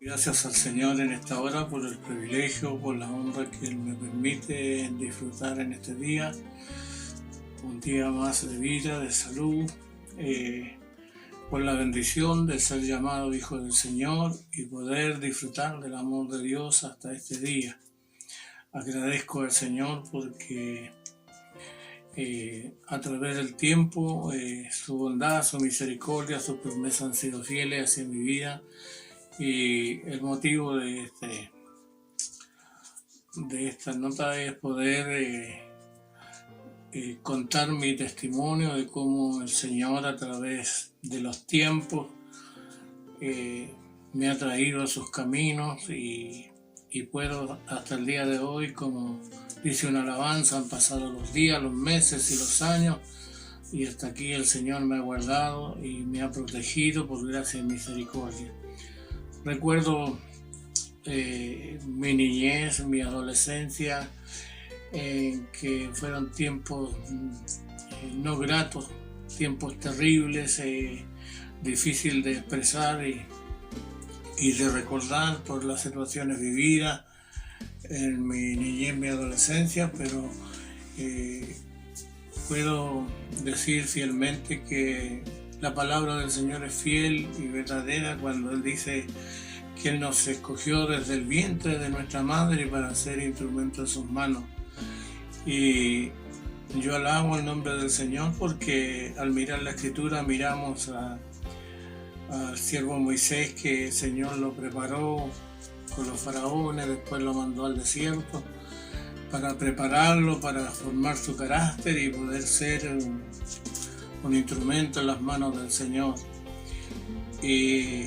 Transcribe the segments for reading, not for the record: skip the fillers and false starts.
Gracias al Señor en esta hora por el privilegio, por la honra que Él me permite disfrutar en este día, un día más de vida, de salud, por la bendición de ser llamado Hijo del Señor y poder disfrutar del amor de Dios hasta este día. Agradezco al Señor porque a través del tiempo su bondad, su misericordia, sus promesas han sido fieles hacia mi vida. Y el motivo de esta nota es poder contar mi testimonio de cómo el Señor a través de los tiempos me ha traído a sus caminos y puedo hasta el día de hoy, como dice una alabanza, han pasado los días, los meses y los años y hasta aquí el Señor me ha guardado y me ha protegido por gracia y misericordia. Recuerdo mi niñez, mi adolescencia, que fueron tiempos no gratos, tiempos terribles, difícil de expresar y de recordar por las situaciones vividas en mi niñez, mi adolescencia, pero puedo decir fielmente que la palabra del Señor es fiel y verdadera cuando Él dice que Él nos escogió desde el vientre de nuestra madre para ser instrumento de sus manos. Y yo alabo el nombre del Señor porque al mirar la Escritura miramos al siervo Moisés, que el Señor lo preparó con los faraones, después lo mandó al desierto para prepararlo, para formar su carácter y poder ser un instrumento en las manos del Señor. Y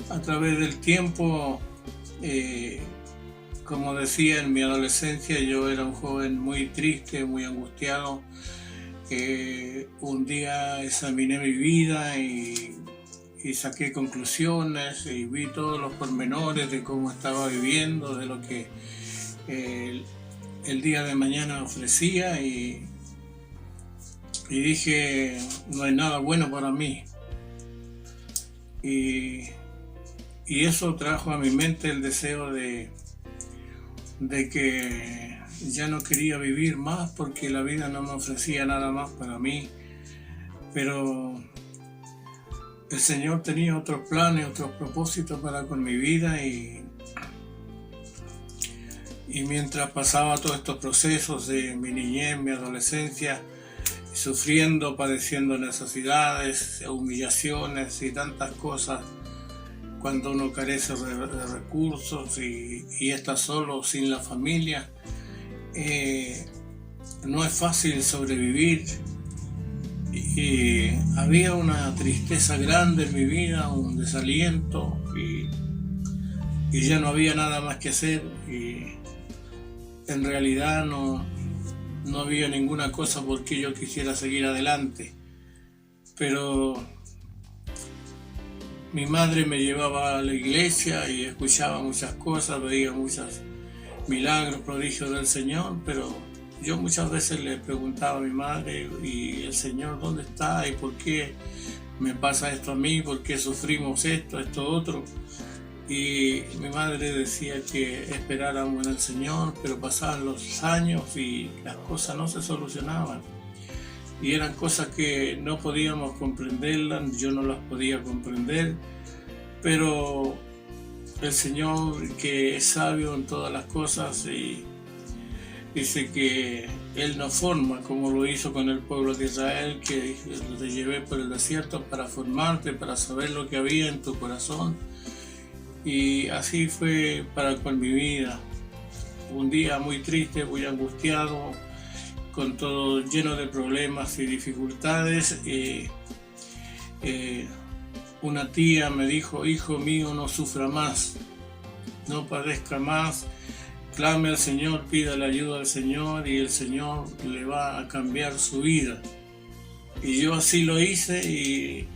a través del tiempo, como decía, en mi adolescencia yo era un joven muy triste, muy angustiado. Un día examiné mi vida y saqué conclusiones y vi todos los pormenores de cómo estaba viviendo, de lo que el día de mañana ofrecía y dije, no hay nada bueno para mí. Y eso trajo a mi mente el deseo de que ya no quería vivir más porque la vida no me ofrecía nada más para mí. Pero el Señor tenía otros planes, otros propósitos para con mi vida y mientras pasaba todos estos procesos de mi niñez, mi adolescencia, sufriendo, padeciendo necesidades, humillaciones y tantas cosas, cuando uno carece de recursos y está solo, sin la familia, no es fácil sobrevivir. Y había una tristeza grande en mi vida, un desaliento y ya no había nada más que hacer y en realidad no había ninguna cosa por qué yo quisiera seguir adelante. Pero mi madre me llevaba a la iglesia y escuchaba muchas cosas, veía muchos milagros, prodigios del Señor, pero yo muchas veces le preguntaba a mi madre, ¿y el Señor dónde está? ¿Y por qué me pasa esto a mí? ¿Por qué sufrimos esto, otro? Y mi madre decía que esperáramos en el Señor, pero pasaban los años y las cosas no se solucionaban. Y eran cosas que no podíamos comprenderlas, yo no las podía comprender, pero el Señor, que es sabio en todas las cosas, y dice que Él nos forma, como lo hizo con el pueblo de Israel, que te llevé por el desierto para formarte, para saber lo que había en tu corazón. Y así fue para con mi vida. Un día muy triste, muy angustiado, con todo lleno de problemas y dificultades. Una tía me dijo, hijo mío, no sufra más, no padezca más, clame al Señor, pida la ayuda al Señor y el Señor le va a cambiar su vida. Y yo así lo hice y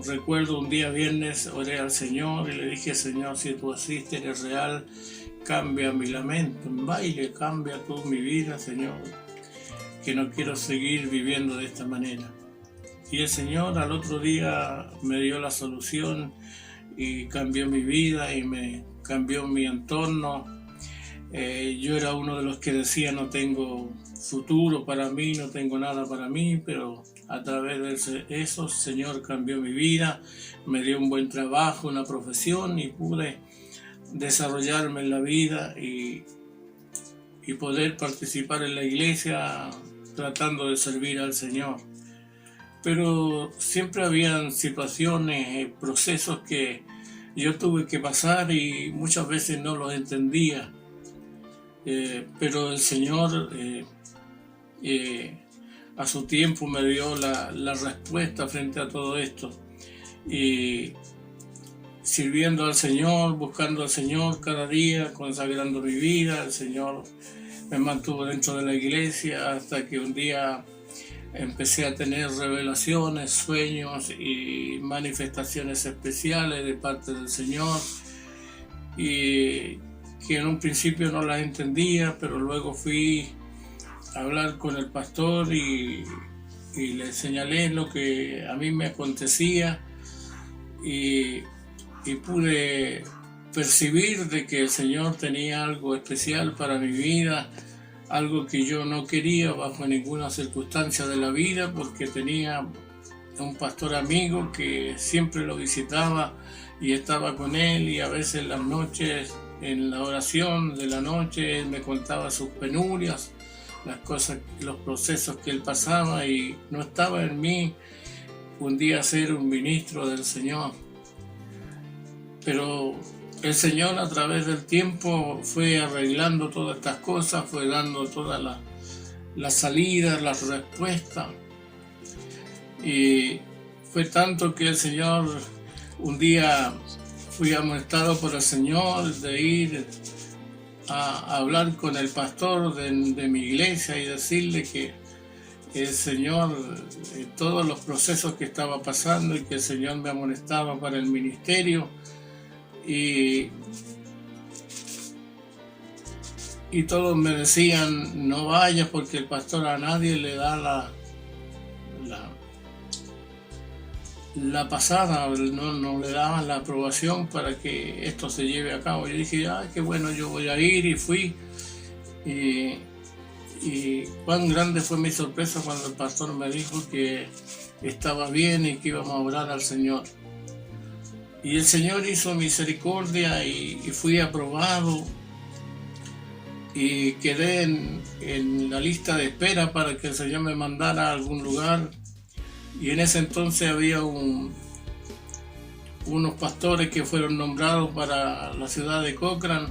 recuerdo un día viernes oré al Señor y le dije, Señor, si tú asistes, eres real, cambia mi lamento en baile, cambia tú mi vida, Señor, que no quiero seguir viviendo de esta manera. Y el Señor al otro día me dio la solución y cambió mi vida y me cambió mi entorno. Yo era uno de los que decía no tengo futuro para mí, no tengo nada para mí, pero a través de eso el Señor cambió mi vida, me dio un buen trabajo, una profesión y pude desarrollarme en la vida y poder participar en la iglesia tratando de servir al Señor. Pero siempre habían situaciones, procesos que yo tuve que pasar y muchas veces no los entendía. Pero el Señor a su tiempo me dio la respuesta frente a todo esto. Y sirviendo al Señor, buscando al Señor cada día, consagrando mi vida, el Señor me mantuvo dentro de la iglesia hasta que un día empecé a tener revelaciones, sueños y manifestaciones especiales de parte del Señor, y que en un principio no las entendía, pero luego fui a hablar con el pastor y le señalé lo que a mí me acontecía y pude percibir de que el Señor tenía algo especial para mi vida, algo que yo no quería bajo ninguna circunstancia de la vida, porque tenía un pastor amigo que siempre lo visitaba y estaba con él, y a veces en las noches, en la oración de la noche, él me contaba sus penurias, las cosas, los procesos que él pasaba, y no estaba en mí un día ser un ministro del Señor. Pero el Señor a través del tiempo fue arreglando todas estas cosas, fue dando todas las salidas, las respuestas. Y fue tanto que el Señor, un día fui amonestado por el Señor de ir a hablar con el pastor de mi iglesia y decirle que el Señor, todos los procesos que estaba pasando, y que el Señor me amonestaba para el ministerio. Y todos me decían, no vayas porque el pastor a nadie le da la pasada, no le daban la aprobación para que esto se lleve a cabo. Yo dije, qué bueno, yo voy a ir, y fui. Y cuán grande fue mi sorpresa cuando el pastor me dijo que estaba bien y que íbamos a orar al Señor. Y el Señor hizo misericordia y fui aprobado y quedé en la lista de espera para que el Señor me mandara a algún lugar. Y en ese entonces había unos pastores que fueron nombrados para la ciudad de Cochrane,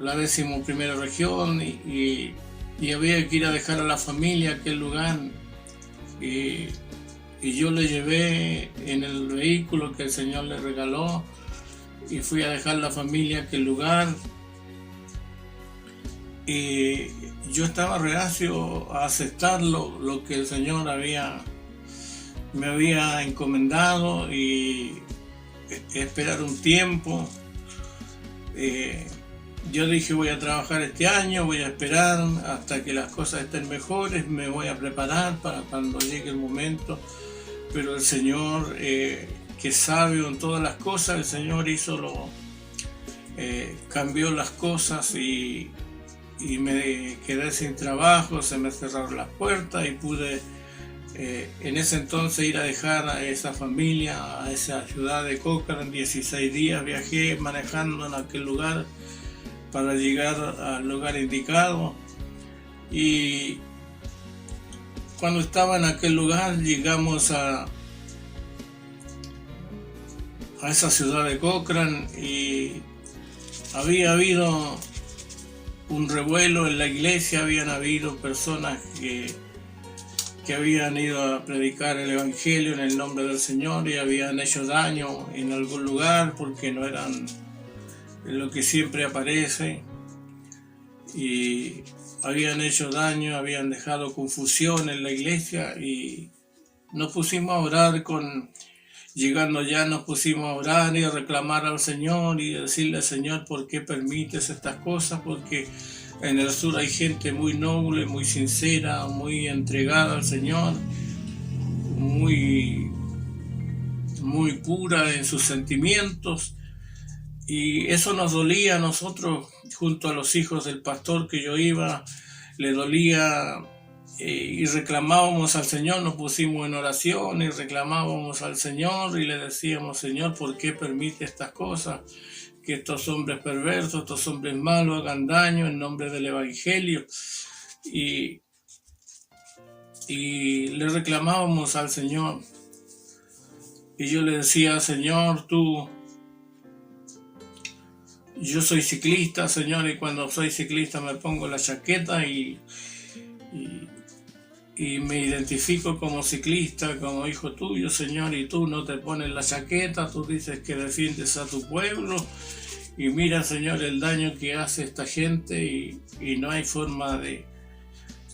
la 11ª región, y había que ir a dejar a la familia a aquel lugar. Y yo le llevé en el vehículo que el Señor le regaló y fui a dejar la familia a aquel lugar. Y yo estaba reacio a aceptar lo que el Señor me había encomendado, y esperar un tiempo. Yo dije, voy a trabajar este año, voy a esperar hasta que las cosas estén mejores, me voy a preparar para cuando llegue el momento. Pero el Señor, que es sabio en todas las cosas, el Señor cambió las cosas y me quedé sin trabajo, se me cerraron las puertas y pude en ese entonces ir a dejar a esa familia, a esa ciudad de Cochrane. 16 días viajé manejando en aquel lugar para llegar al lugar indicado, y cuando estaba en aquel lugar llegamos a esa ciudad de Cochrane, y había habido un revuelo en la iglesia, habían habido personas que habían ido a predicar el evangelio en el nombre del Señor y habían hecho daño en algún lugar porque no eran lo que siempre aparece, y habían hecho daño, habían dejado confusión en la iglesia, y nos pusimos a orar llegando ya nos pusimos a orar y a reclamar al Señor y decirle: Señor, ¿por qué permites estas cosas? Porque en el sur hay gente muy noble, muy sincera, muy entregada al Señor, muy muy pura en sus sentimientos, y eso nos dolía a nosotros, junto a los hijos del pastor que yo iba, le dolía, y reclamábamos al Señor, nos pusimos en oración y reclamábamos al Señor y le decíamos: Señor, ¿por qué permite estas cosas? Que estos hombres perversos, estos hombres malos hagan daño en nombre del Evangelio. Y le reclamábamos al Señor. Y yo le decía: Señor, yo soy ciclista, Señor, y cuando soy ciclista me pongo la chaqueta y me identifico como ciclista, como hijo tuyo, Señor, y tú no te pones la chaqueta, tú dices que defiendes a tu pueblo, y mira, Señor, el daño que hace esta gente, y no hay forma de...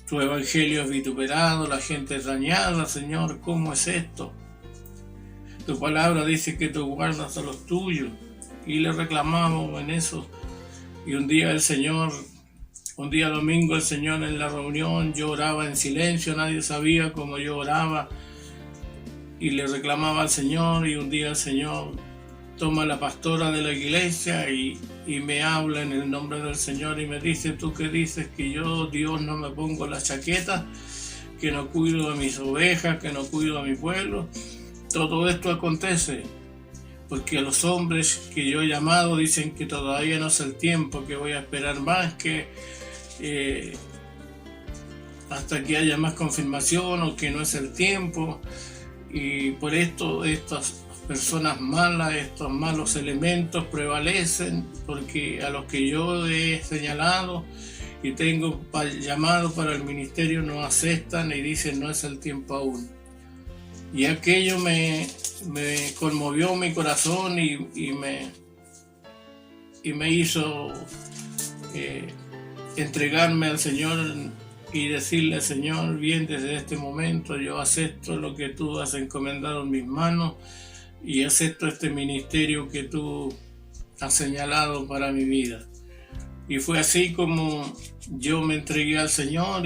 Tu evangelio es vituperado, la gente es dañada, Señor, ¿cómo es esto? Tu palabra dice que tú guardas a los tuyos, y le reclamamos en eso. Y un día domingo, el Señor en la reunión, yo oraba en silencio, nadie sabía cómo yo oraba, y le reclamaba al Señor, y un día el Señor toma la pastora de la iglesia y me habla en el nombre del Señor y me dice: ¿tú qué dices? Que yo, Dios, no me pongo la chaqueta, que no cuido a mis ovejas, que no cuido a mi pueblo. Todo esto acontece porque a los hombres que yo he llamado dicen que todavía no es el tiempo, que voy a esperar más, que hasta que haya más confirmación, o que no es el tiempo. Y por esto estas personas malas, estos malos elementos prevalecen, porque a los que yo he señalado y tengo llamado para el ministerio no aceptan y dicen: no es el tiempo aún. Y aquello me conmovió mi corazón y me hizo entregarme al Señor y decirle: Señor, bien, desde este momento yo acepto lo que tú has encomendado en mis manos y acepto este ministerio que tú has señalado para mi vida. Y fue así como yo me entregué al Señor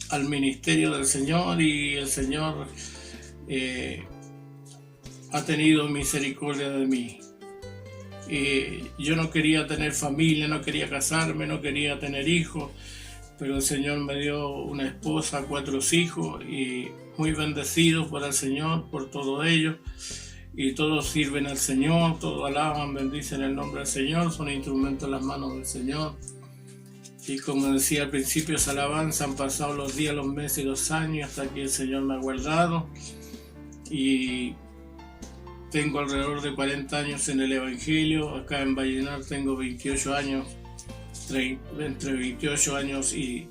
al ministerio del Señor, y el Señor ha tenido misericordia de mí. Yo no quería tener familia, no quería casarme, no quería tener hijos, pero el Señor me dio una esposa, 4 hijos, y muy bendecidos por el Señor, por todo ello. Y todos sirven al Señor, todos alaban, bendicen el nombre del Señor, son instrumentos en las manos del Señor. Y como decía al principio, esa alabanza, han pasado los días, los meses y los años hasta que el Señor me ha guardado. Y tengo alrededor de 40 años en el Evangelio. Acá en Vallenar tengo 28 años, entre 28 años y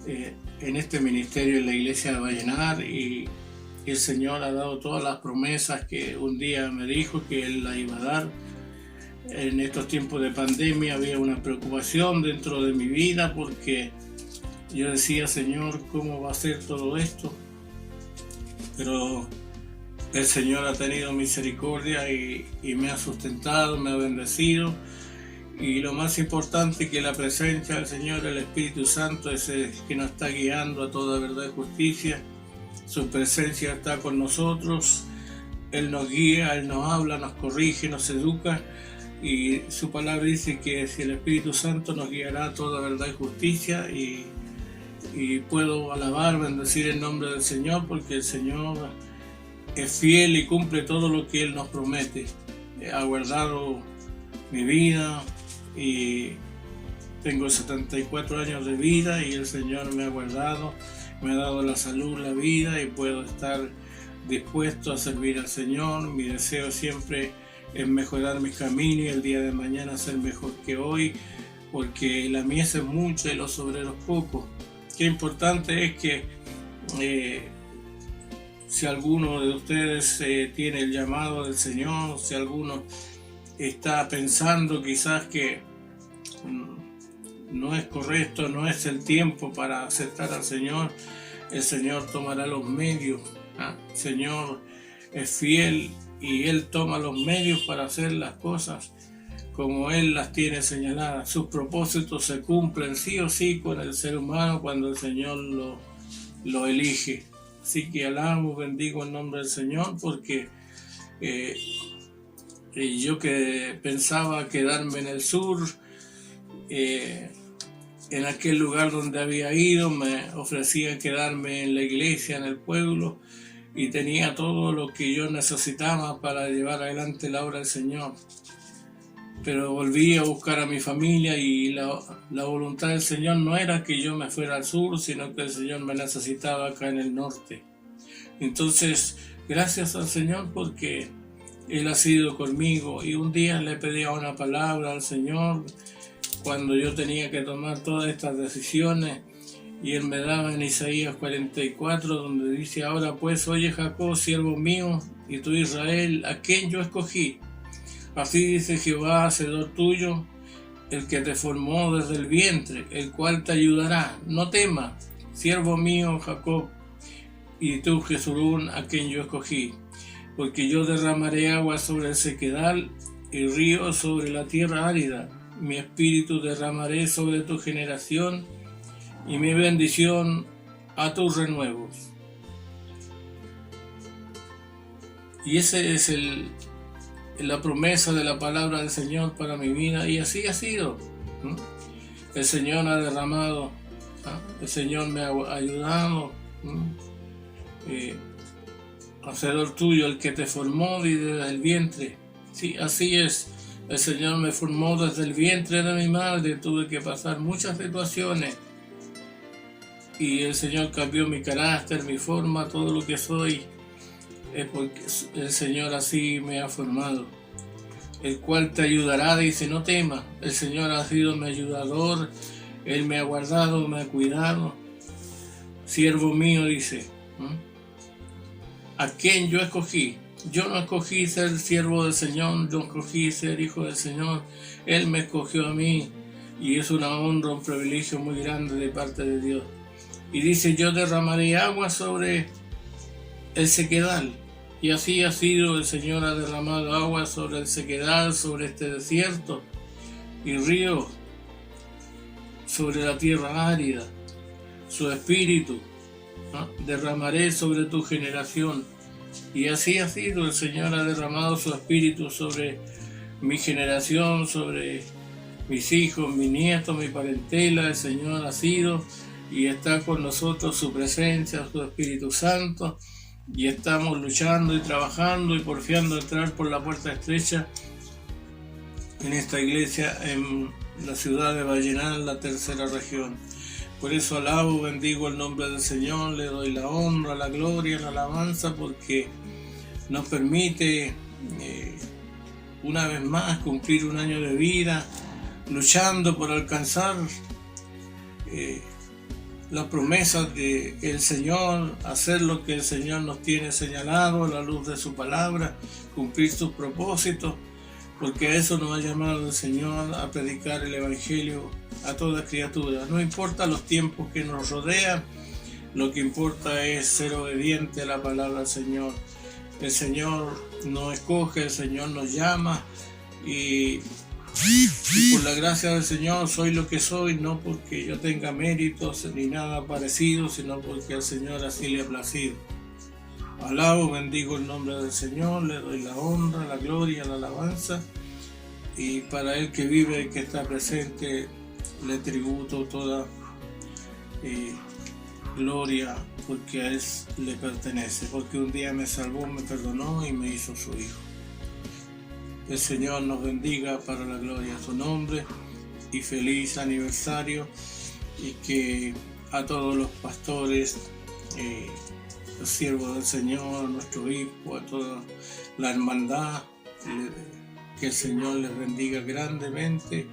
en este ministerio en la iglesia de Vallenar. Y el Señor ha dado todas las promesas que un día me dijo que Él las iba a dar. En estos tiempos de pandemia había una preocupación dentro de mi vida, porque yo decía: Señor, ¿cómo va a ser todo esto? Pero el Señor ha tenido misericordia y me ha sustentado, me ha bendecido. Y lo más importante, que la presencia del Señor, el Espíritu Santo, es el que nos está guiando a toda verdad y justicia. Su presencia está con nosotros, Él nos guía, Él nos habla, nos corrige, nos educa, y su palabra dice que si el Espíritu Santo nos guiará a toda verdad y justicia. Y puedo alabar, bendecir el nombre del Señor, porque el Señor es fiel y cumple todo lo que Él nos promete. Ha guardado mi vida y tengo 74 años de vida, y el Señor me ha guardado, me ha dado la salud, la vida, y puedo estar dispuesto a servir al Señor. Mi deseo siempre es mejorar mis caminos y el día de mañana ser mejor que hoy, porque la mies es mucha y los obreros pocos. Qué importante es que si alguno de ustedes tiene el llamado del Señor, si alguno está pensando quizás que no es correcto, no es el tiempo para aceptar al Señor, el Señor tomará los medios. El Señor es fiel y Él toma los medios para hacer las cosas como Él las tiene señaladas. Sus propósitos se cumplen sí o sí con el ser humano cuando el Señor lo elige. Así que alabo, bendigo el nombre del Señor, porque yo que pensaba quedarme en el sur, en aquel lugar donde había ido, me ofrecían quedarme en la iglesia, en el pueblo, y tenía todo lo que yo necesitaba para llevar adelante la obra del Señor. Pero volví a buscar a mi familia y la voluntad del Señor no era que yo me fuera al sur, sino que el Señor me necesitaba acá en el norte. Entonces, gracias al Señor porque Él ha sido conmigo, y un día le pedía una palabra al Señor cuando yo tenía que tomar todas estas decisiones, y Él me daba en Isaías 44, donde dice: ahora pues, oye Jacob, siervo mío, y tú Israel, a quien yo escogí. Así dice Jehová, hacedor tuyo, el que te formó desde el vientre, el cual te ayudará. No temas, siervo mío Jacob, y tú Jesurún, a quien yo escogí. Porque yo derramaré agua sobre el sequedal y río sobre la tierra árida. Mi espíritu derramaré sobre tu generación y mi bendición a tus renuevos. Y ese es la promesa de la palabra del Señor para mi vida, y así ha sido. El Señor ha derramado, el Señor me ha ayudado. Hacedor tuyo, el que te formó desde el vientre. Sí, así es. El Señor me formó desde el vientre de mi madre. Tuve que pasar muchas situaciones, y el Señor cambió mi carácter, mi forma, todo lo que soy. Es porque el Señor así me ha formado. El cual te ayudará, dice, no temas. El Señor ha sido mi ayudador. Él me ha guardado, me ha cuidado. Siervo mío, dice, a quien yo escogí. Yo no escogí ser siervo del Señor, yo escogí ser hijo del Señor. Él me escogió a mí, y es una honra, un privilegio muy grande de parte de Dios. Y dice: yo derramaré agua sobre el sequedal. Y así ha sido. El Señor ha derramado agua sobre el sequedal, sobre este desierto, y ríos sobre la tierra árida. Su espíritu derramaré sobre tu generación. Y así ha sido. El Señor ha derramado su espíritu sobre mi generación, sobre mis hijos, mis nietos, mi parentela. El Señor ha sido y está con nosotros, su presencia, su Espíritu Santo, y estamos luchando y trabajando y porfiando entrar por la puerta estrecha en esta iglesia en la ciudad de Vallenar, la tercera región. Por eso alabo, bendigo el nombre del Señor, le doy la honra, la gloria, la alabanza, porque nos permite una vez más cumplir un año de vida, luchando por alcanzar las promesas del Señor, hacer lo que el Señor nos tiene señalado a la luz de su palabra, cumplir sus propósitos, porque a eso nos ha llamado el Señor, a predicar el Evangelio a toda criatura. No importa los tiempos que nos rodean, lo que importa es ser obediente a la palabra del Señor. El Señor nos escoge, el Señor nos llama, y por la gracia del Señor soy lo que soy, no porque yo tenga méritos ni nada parecido, sino porque al Señor así le ha placido. Alabo, bendigo el nombre del Señor, le doy la honra, la gloria, la alabanza, y para Él que vive y que está presente le tributo toda gloria, porque a Él le pertenece, porque un día me salvó, me perdonó y me hizo su hijo. El Señor nos bendiga para la gloria de su nombre, y feliz aniversario, y que a todos los pastores, los siervos del Señor, nuestro obispo, a toda la hermandad, que el Señor les bendiga grandemente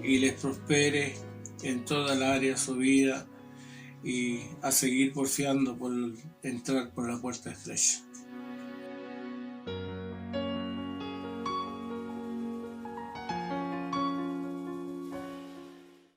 y les prospere en toda la área de su vida, y a seguir porfiando por entrar por la puerta estrecha.